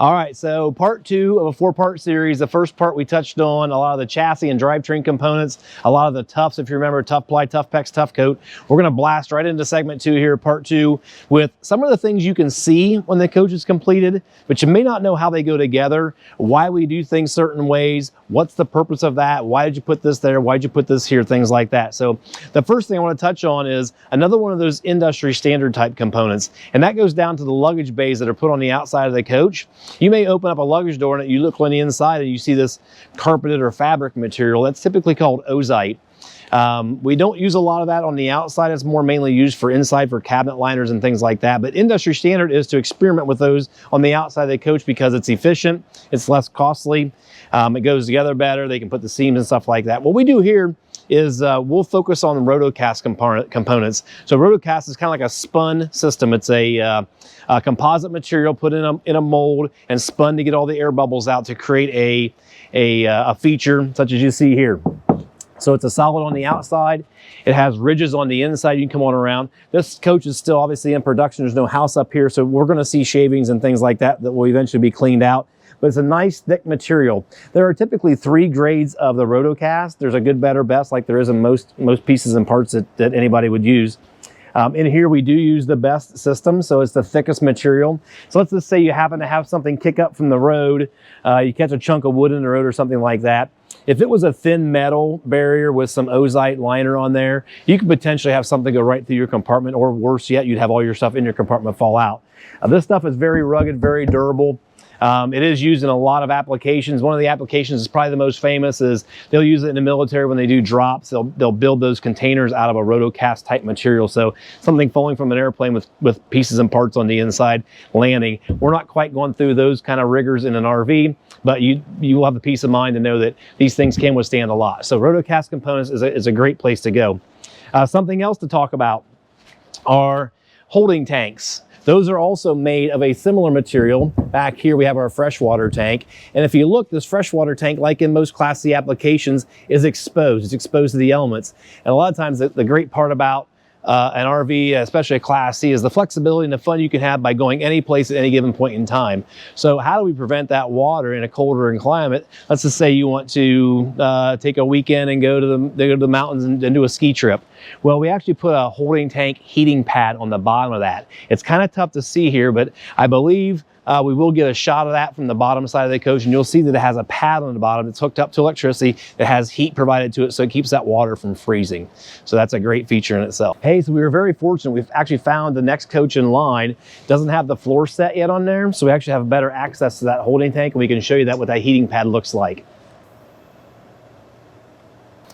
All right, so part two of a four-part series. The first part we touched on a lot of the chassis and drivetrain components, a lot of the toughs, if you remember, tough ply, tough pex, tough coat. We're gonna blast right into segment two here, part two, with some of the things you can see when the coach is completed, but you may not know how they go together, why we do things certain ways, what's the purpose of that, why did you put this there, why did you put this here, things like that. So the first thing I wanna touch on is another one of those industry standard type components, and that goes down to the luggage bays that are put on the outside of the coach. You may open up a luggage door and you look on the inside and you see this carpeted or fabric material. That's typically called ozite. We don't use a lot of that on the outside. It's more mainly used for inside for cabinet liners and things like that. But industry standard is to experiment with those on the outside of the coach because it's efficient, it's less costly, it goes together better, they can put the seams and stuff like that. What we do here is we'll focus on the rotocast components. So rotocast is kind of like a spun system. It's a composite material put in a mold and spun to get all the air bubbles out to create a feature such as you see here. So it's a solid on the outside. It has ridges on the inside. You can come on around. This coach is still obviously in production. There's no house up here, so we're going to see shavings and things like that that will eventually be cleaned out. But it's a nice thick material. There are typically 3 grades of the rotocast. There's a good, better, best, like there is in most pieces and parts that anybody would use. In here we do use the best system, so it's the thickest material. So let's just say you happen to have something kick up from the road, you catch a chunk of wood in the road or something like that. If it was a thin metal barrier with some ozite liner on there, you could potentially have something go right through your compartment, or worse yet, you'd have all your stuff in your compartment fall out. This stuff is very rugged, very durable. It is used in a lot of applications. One of the applications is probably the most famous is they'll use it in the military when they do drops. They'll build those containers out of a rotocast type material. So something falling from an airplane with pieces and parts on the inside landing. We're not quite going through those kind of rigors in an RV, but you will have the peace of mind to know that these things can withstand a lot. So rotocast components is a great place to go. Something else to talk about are holding tanks. Those are also made of a similar material. Back here we have our freshwater tank. And if you look, this freshwater tank, like in most Class C applications, is exposed. It's exposed to the elements. And a lot of times the great part about an RV, especially a Class C, is the flexibility and the fun you can have by going any place at any given point in time. So how do we prevent that water in a colder climate? Let's just say you want to take a weekend and go to the mountains and do a ski trip. Well, we actually put a holding tank heating pad on the bottom of that. It's kind of tough to see here, but I believe we will get a shot of that from the bottom side of the coach, and you'll see that it has a pad on the bottom. It's hooked up to electricity that has heat provided to it, so it keeps that water from freezing. So that's a great feature in itself. Hey, so we were very fortunate. We've actually found the next coach in line doesn't have the floor set yet on there, so we actually have better access to that holding tank, and we can show you that what that heating pad looks like.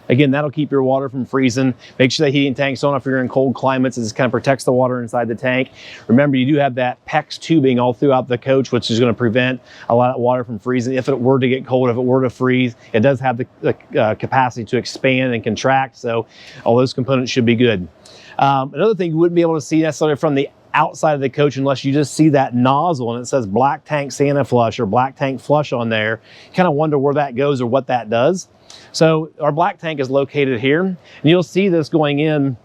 Again, that'll keep your water from freezing. Make sure that heating tank's on if you're in cold climates. It just kind of protects the water inside the tank. Remember, you do have that PEX tubing all throughout the coach, which is going to prevent a lot of water from freezing. If it were to get cold, if it were to freeze, it does have the capacity to expand and contract. So all those components should be good. Another thing you wouldn't be able to see necessarily from the outside of the coach unless you just see that nozzle and it says black tank Santa flush or black tank flush on there. You kind of wonder where that goes or what that does. So our black tank is located here, and you'll see this going in,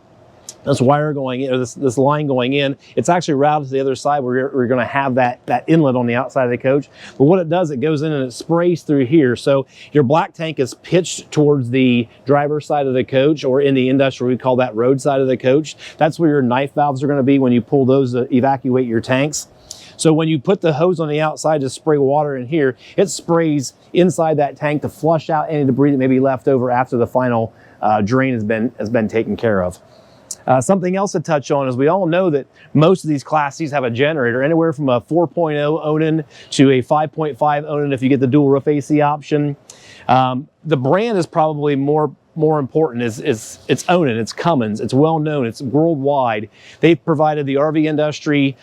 this wire going in, or this line going in. It's actually routed to the other side where we're going to have that inlet on the outside of the coach. But what it does, it goes in and it sprays through here. So your black tank is pitched towards the driver's side of the coach, or in the industrial, we call that road side of the coach. That's where your knife valves are going to be when you pull those to evacuate your tanks. So when you put the hose on the outside to spray water in here, it sprays inside that tank to flush out any debris that may be left over after the final drain has been taken care of. Something else to touch on is we all know that most of these Class Cs have a generator, anywhere from a 4.0 Onan to a 5.5 Onan if you get the dual roof AC option. The brand is probably more important. It's Onan, it's Cummins, it's well known, it's worldwide. They've provided the RV industry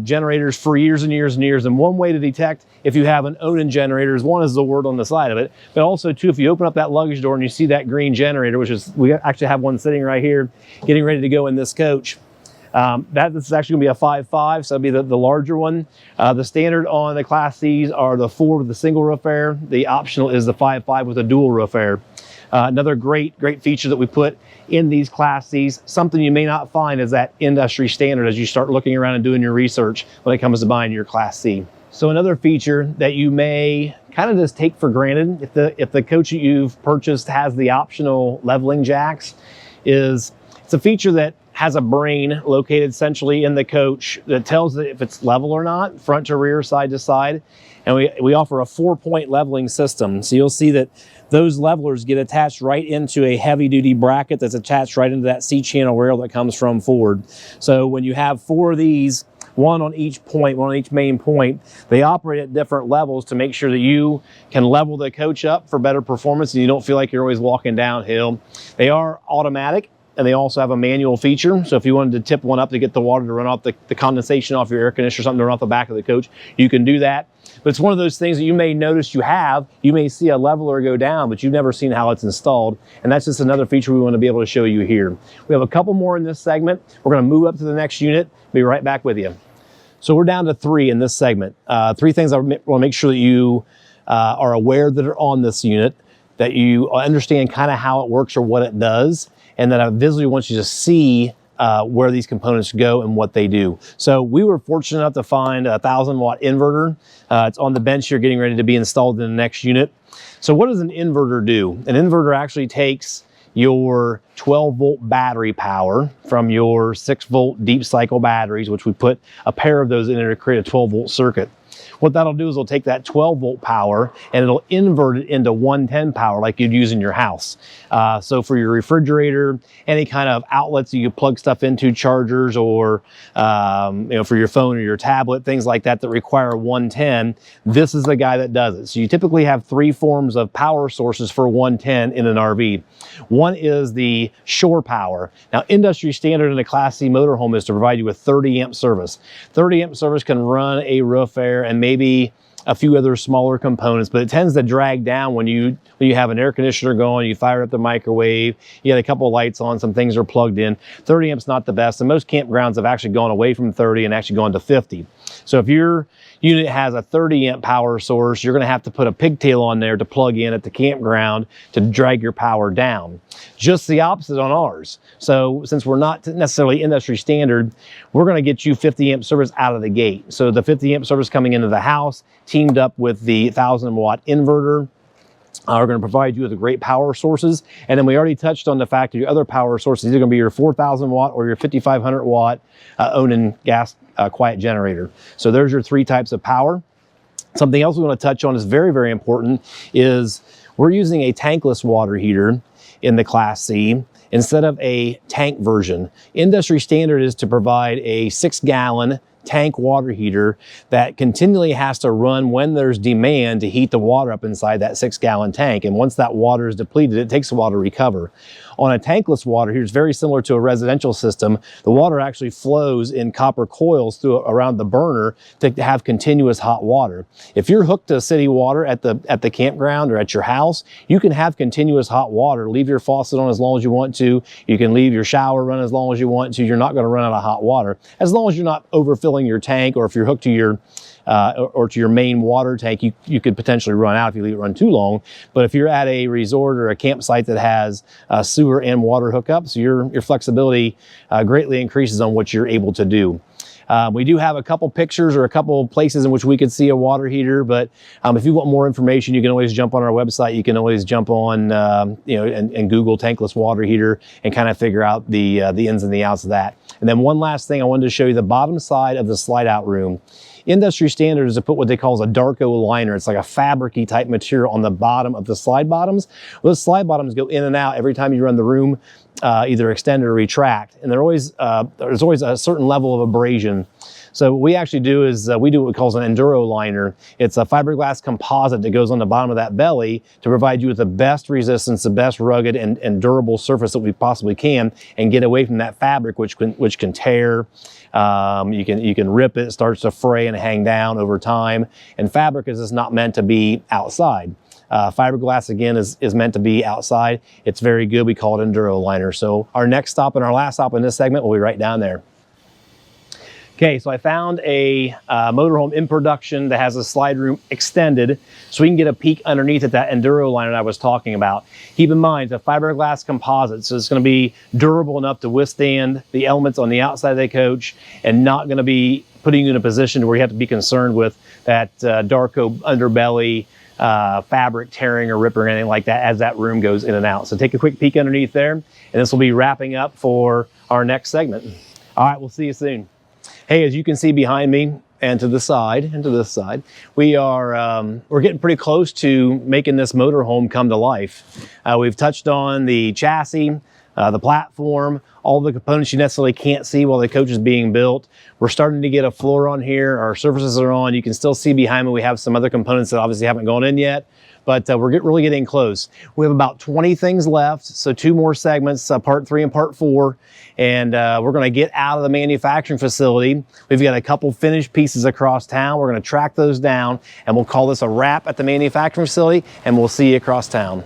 generators for years and years and years, and one way to detect if you have an Onan generator is, one is the word on the side of it, but also two, if you open up that luggage door and you see that green generator, which is, we actually have one sitting right here getting ready to go in this coach. This is actually going to be a 5.5, so it'll be the larger one. The standard on the Class Cs are the 4 with the single roof air. The optional is the 5.5 with a dual roof air. Another great feature that we put in these Class Cs, something you may not find is that industry standard as you start looking around and doing your research when it comes to buying your Class C. So another feature that you may kind of just take for granted if the coach that you've purchased has the optional leveling jacks is it's a feature that has a brain located centrally in the coach that tells it if it's level or not, front to rear, side to side. And we offer a 4-point leveling system. So you'll see that those levelers get attached right into a heavy duty bracket that's attached right into that C-channel rail that comes from Ford. So when you have 4 of these, one on each point, one on each main point, they operate at different levels to make sure that you can level the coach up for better performance and you don't feel like you're always walking downhill. They are automatic. And they also have a manual feature. So if you wanted to tip one up to get the water to run off the condensation off your air conditioner or something to run off the back of the coach, you can do that. But it's one of those things that you may notice you may see a leveler go down, but you've never seen how it's installed. And that's just another feature we want to be able to show you here. We have a couple more in this segment. We're going to move up to the next unit. Be right back with you. So we're down to 3 in this segment. 3 things I want to make sure that you are aware that are on this unit, that you understand kind of how it works or what it does. And then I visually want you to see where these components go and what they do. So we were fortunate enough to find a 1,000-watt inverter. It's on the bench here getting ready to be installed in the next unit. So what does an inverter do? An inverter actually takes your 12-volt battery power from your 6-volt deep cycle batteries, which we put a pair of those in there to create a 12-volt circuit. What that'll do is it'll take that 12-volt power and it'll invert it into 110 power like you'd use in your house. So for your refrigerator, any kind of outlets you plug stuff into, chargers, or for your phone or your tablet, things like that that require 110, this is the guy that does it. So you typically have 3 forms of power sources for 110 in an RV. One is the shore power. Now, industry standard in a Class C motorhome is to provide you with 30 amp service. 30 amp service can run a roof air and maybe a few other smaller components, but it tends to drag down when you have an air conditioner going, you fire up the microwave, you got a couple of lights on, some things are plugged in. 30 amps not the best, and most campgrounds have actually gone away from 30 and actually gone to 50. So if your unit has a 30 amp power source, you're going to have to put a pigtail on there to plug in at the campground to drag your power down. Just the opposite on ours. So since we're not necessarily industry standard, we're going to get you 50 amp service out of the gate. So the 50 amp service coming into the house, teamed up with the 1,000-watt inverter, are going to provide you with great power sources. And then we already touched on the fact that your other power sources are going to be your 4,000-watt or your 5,500-watt Onan gas quiet generator. So there's your 3 types of power. Something else we want to touch on is very, very important is we're using a tankless water heater in the Class C instead of a tank version. Industry standard is to provide a 6-gallon tank water heater that continually has to run when there's demand to heat the water up inside that 6-gallon tank. And once that water is depleted, it takes a while to recover. On a tankless water heater, it's very similar to a residential system. The water actually flows in copper coils around the burner to have continuous hot water. If you're hooked to city water at the campground or at your house, you can have continuous hot water. Leave your faucet on as long as you want to. You can leave your shower run as long as you want to. You're not going to run out of hot water, as long as you're not overfilling your tank, or if you're hooked to your to your main water tank, you could potentially run out if you leave it run too long. But if you're at a resort or a campsite that has sewer and water hookups, your flexibility greatly increases on what you're able to do. We do have a couple pictures or a couple places in which we could see a water heater, but if you want more information, you can always jump on our website. You can always jump on, and Google tankless water heater and kind of figure out the ins and the outs of that. And then one last thing, I wanted to show you the bottom side of the slide out room. Industry standard is to put what they call a Darko liner. It's like a fabric-y type material on the bottom of the slide bottoms. Well, those slide bottoms go in and out every time you run the room, either extend or retract. And there's always a certain level of abrasion. So what we actually do is we do what we call an enduro liner. It's a fiberglass composite that goes on the bottom of that belly to provide you with the best resistance, the best rugged and durable surface that we possibly can, and get away from that fabric which can tear. You can rip it starts to fray and hang down over time. And fabric is just not meant to be outside. Fiberglass, again, is meant to be outside. It's very good. We call it enduro liner. So our next stop and our last stop in this segment will be right down there. Okay, so I found a motorhome in production that has a slide room extended so we can get a peek underneath at that Enduro liner I was talking about. Keep in mind, it's a fiberglass composite, so it's going to be durable enough to withstand the elements on the outside of the coach and not going to be putting you in a position where you have to be concerned with that Darko underbelly fabric tearing or ripping or anything like that as that room goes in and out. So take a quick peek underneath there, and this will be wrapping up for our next segment. All right, we'll see you soon. Hey, as you can see behind me and to the side and to this side, we're getting pretty close to making this motorhome come to life. We've touched on the chassis, the platform, all the components you necessarily can't see while the coach is being built. We're starting to get a floor on here. Our surfaces are on. You can still see behind me we have some other components that obviously haven't gone in yet, but we're really getting close. We have about 20 things left, so 2 more segments, part 3 and part 4, and we're going to get out of the manufacturing facility. We've got a couple finished pieces across town. We're going to track those down, and we'll call this a wrap at the manufacturing facility, and we'll see you across town.